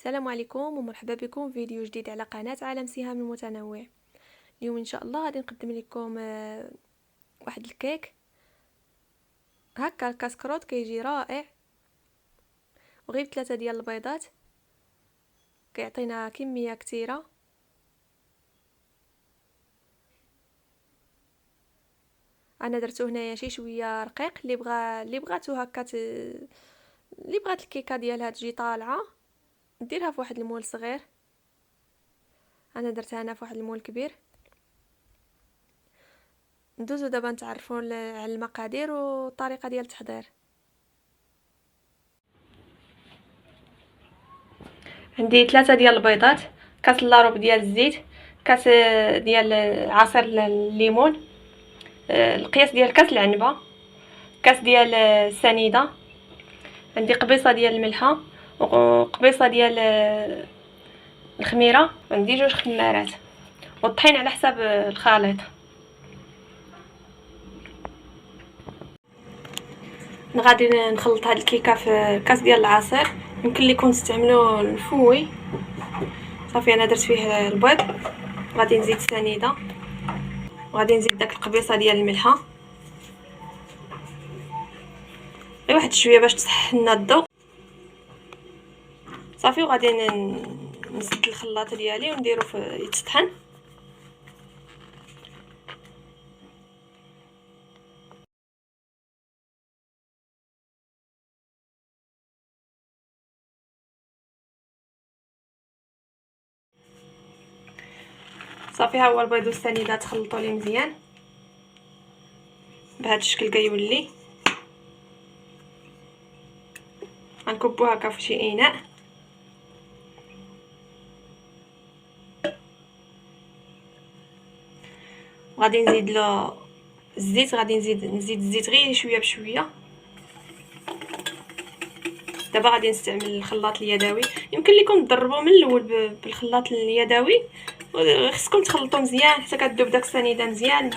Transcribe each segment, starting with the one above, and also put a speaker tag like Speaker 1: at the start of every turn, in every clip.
Speaker 1: السلام عليكم ومرحبا بكم في فيديو جديد على قناة عالم سهام المتنوع. اليوم ان شاء الله غادي نقدم لكم واحد الكيك. هكا الكاسكروت كيجي رائع، وغير 3 ديال البيضات كيعطينا كمية كثيرة. انا درتو هنايا شي شويه رقيق. اللي بغاتو هكا اللي بغات الكيكه ديالها تجي طالعه ديرها في واحد المول صغير. انا درتها انا في واحد المول كبير. ندوزو دابا نتعرفوا على المقادير والطريقه ديال التحضير. عندي 3 ديال البيضات، كاس لاروب ديال الزيت، كاس ديال عصير الليمون، القياس ديال كاس العنبه، كاس ديال السنيده، عندي قبيصه ديال الملحه وقبيصه ديال الخميره، عندي 2 خمارات، والطحين على حساب الخليط. غادي نخلط هاد الكيكه في كاس ديال العصير. يمكن لكم تستعملوا الفوي. صافي انا درت فيه البيض، غادي نزيد السنيده، وغادي نزيد داك القبيصه ديال الملحه غير واحد شويه باش تصح لنا الذوق. صافي وغادي نسد الخلاط ديالي ونديرو في يتطحن. صافي ها هو البيض والسنيده تخلطوا لي مزيان بهذا الشكل كيولي. غنكبو هكا في شي اناء. غادي نزيد له الزيت، غادي نزيد الزيت غير شويه بشويه. دابا غادي نستعمل الخلاط اليدوي. يمكن لكم تضربوا من الاول بالخلاط اليدوي، خصكم تخلطوا مزيان حتى كتذوب داك السنيده مزيان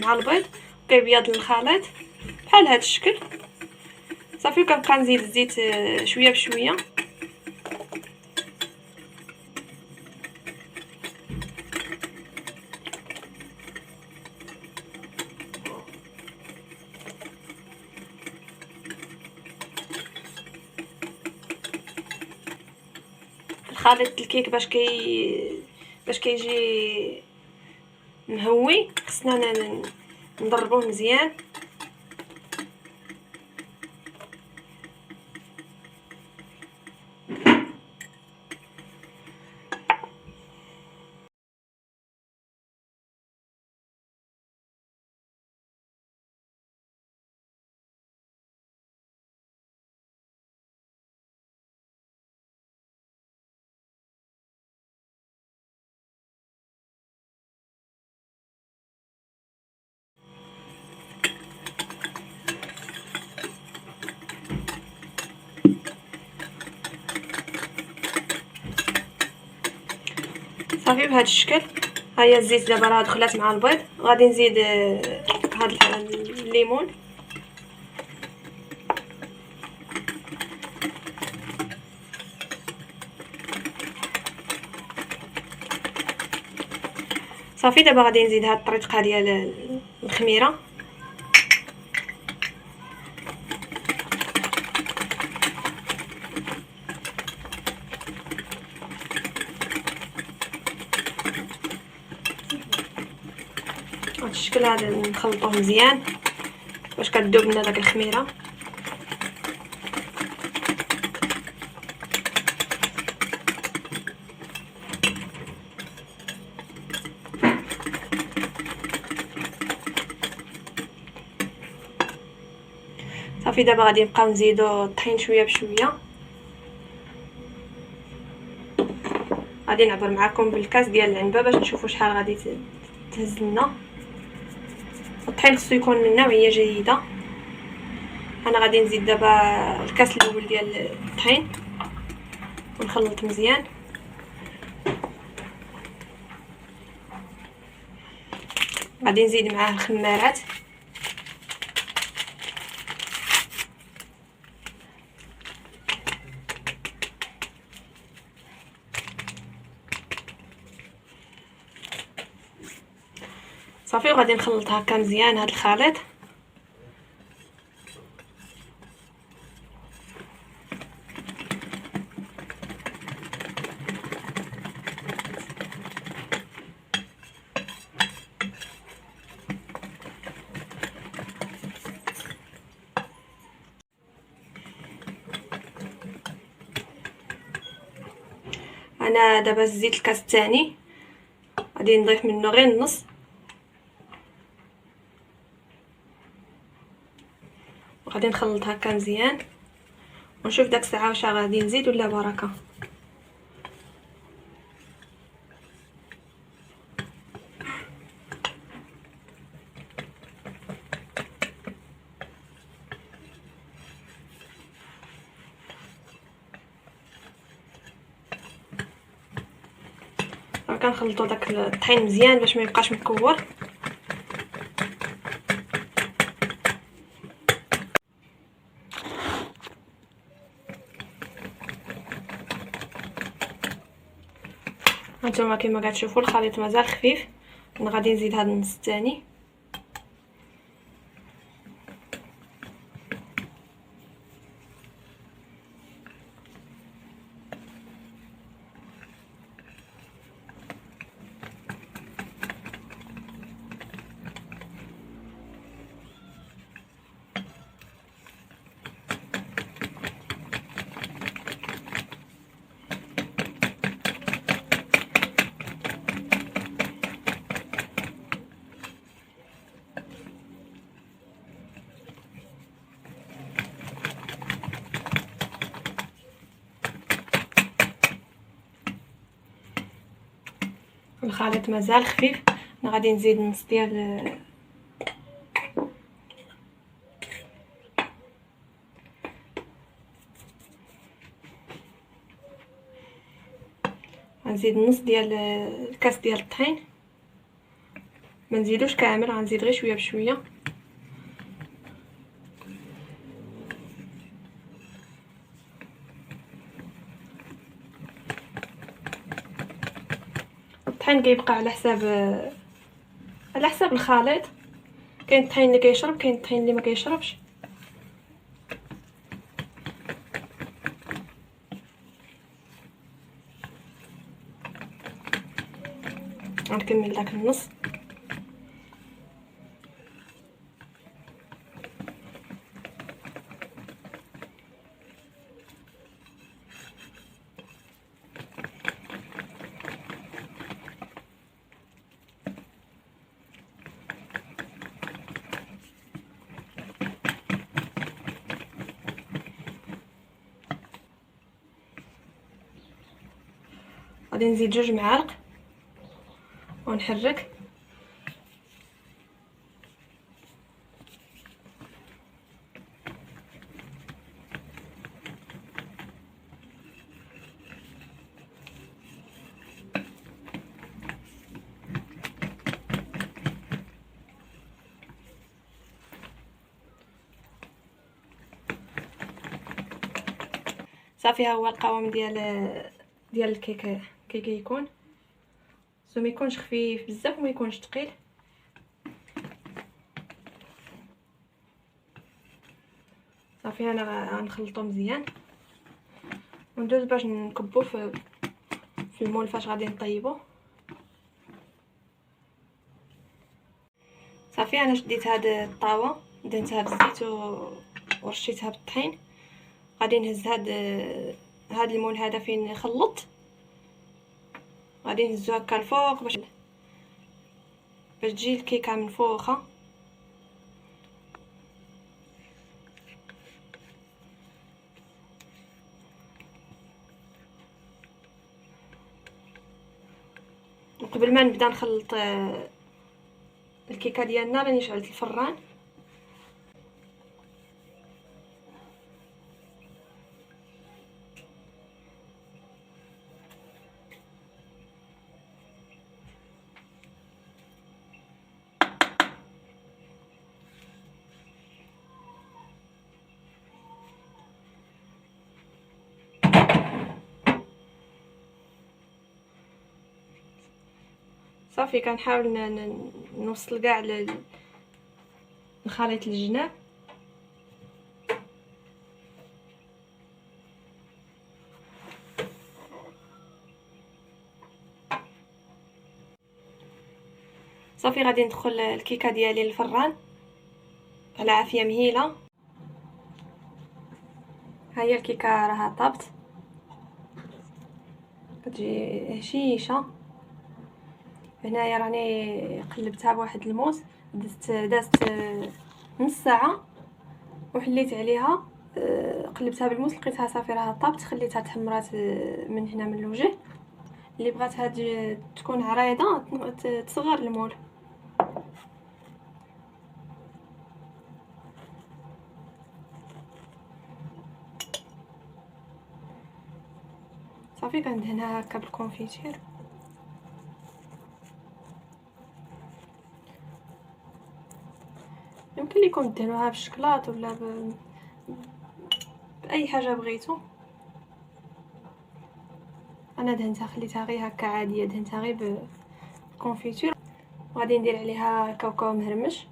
Speaker 1: مع البيض وكيبيض الخليط بحال هذا الشكل. صافي كنبقى نزيد الزيت شويه بشويه. خليط الكيك باش كيجي مهوي خصنا نضربوه مزيان. صافي بهذا الشكل. ها هي الزيت دابا راه دخلات مع البيض. غادي نزيد هذا الليمون، صافي دابا غادي نزيد هاد الطريقه ديال الخميره. هاد الشكل هذا نخلطوه مزيان باش كتذوب لنا داك الخميره. صافي دابا غادي نبقاو نزيدو الطحين شويه بشويه. غادي نعبر معكم بالكاس ديال العنبه باش نشوفوا شحال غادي تهز لنا. الطحين خصو يكون من نوعيه جيده. انا غادي نزيد دابا الكاس الاول ديال الطحين ونخلط مزيان. غادي نزيد معاه الخمارات، صافي وغادي نخلط هكا مزيان هذا الخليط. انا دابا زيت الكاس الثاني، غادي نضيف منه غير النص، وغادي نخلط هكا مزيان ونشوف داك الساعه واش غادي نزيد ولا بركه. كنخلطوا داك الطحين مزيان باش ما يبقاش مكور. هانتوما كما كتشوفوا الخليط مازال خفيف، انا غادي نزيد هذا النص الثاني. الخليط مازال خفيف، انا غادي نزيد نص ديال غنزيد نص ديال الكاس ديال الطحين، ما نزيدوش كامل، غنزيد غير شويه بشويه. الطحين كيبقى على حساب الخليط، كاين الطحين اللي كيشرب، كاين الطحين اللي ما كيشربش. غنكمل داك النص. غادي نزيد 2 معالق ونحرك. صافي ها هو القوام ديال الكيك كي كيكون، ما يكونش خفيف بزاف وما يكونش ثقيل. صافي انا غنخلطو مزيان وندوز باش نكبو في المول فاش غادي نطيبو. صافي انا شديت هاد الطاوه دهنتها بالزيت ورشيتها بالطحين. غادي نهز هاد المول هذا فين خلطت، غادي نهزو هكا الفوق باش تجي الكيكه منفوخه. وقبل ما نبدا نخلط الكيكه ديالنا راني شعلت الفران. صافي كنحاول نوصل كاع الخليط الجناب. صافي غادي ندخل الكيكه ديالي للفران على عافيه مهيله. ها هي الكيكه راها طابت، كتجي هشيشه. هنايا راني قلبتها بواحد الموس، دازت نص ساعه وحليت عليها. قلبتها بالموس لقيتها صافي راها طابت، خليتها تحمرات من هنا من الوجه. اللي بغاتها تكون عريضه تصغر المول. صافي كندهنها هكا بالكونفيتير. يمكن لكم دهنوها بالشكلاط ولا باي حاجه بغيتو. انا دهنتها خليتها غير هكا عاديه، دهنتها غير بالكونفيتير. وغادي ندير عليها كاوكاو مهرمش.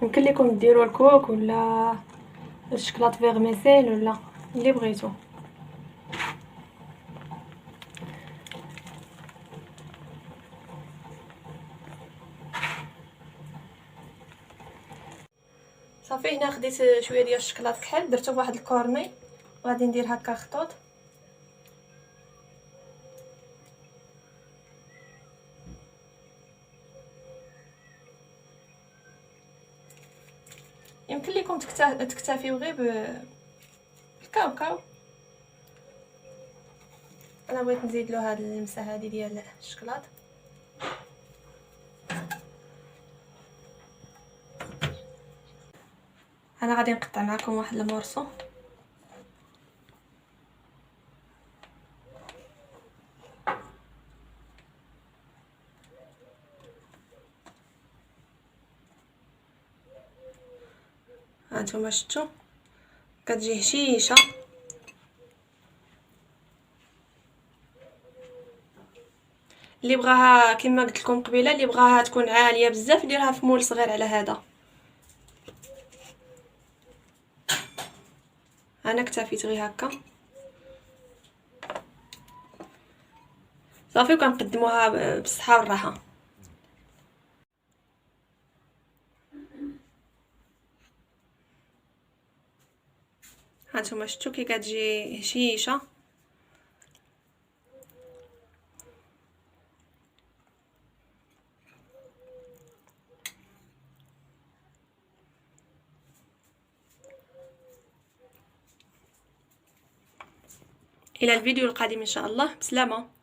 Speaker 1: يمكن لكم ديروا الكوك ولا الشكلاط فيغميسيل ولا اللي بغيتو. صافي هنا خديت شويه ديال الشكلاط كحل، درتو بواحد الكورني وغادي ندير هكا خطوط. يمكن لكم تكتفيو غير بالكاوكاو. انا بغيت نزيد له هاد اللمسه هذه ديال الشكلاط. انا غادي نقطع معكم واحد المورسو. هانتوما شفتوا كتجي هشيشه. اللي بغاها كما قلت لكم قبيله، اللي بغاها تكون عاليه بزاف ديرها في مول صغير على هذا. انا اكتفيت غير هكا صافي، وكنقدموها بالصحه والراحه. هانتوما شفتوا كي كتجي هشيشه. الى الفيديو القادم ان شاء الله، بسلامه.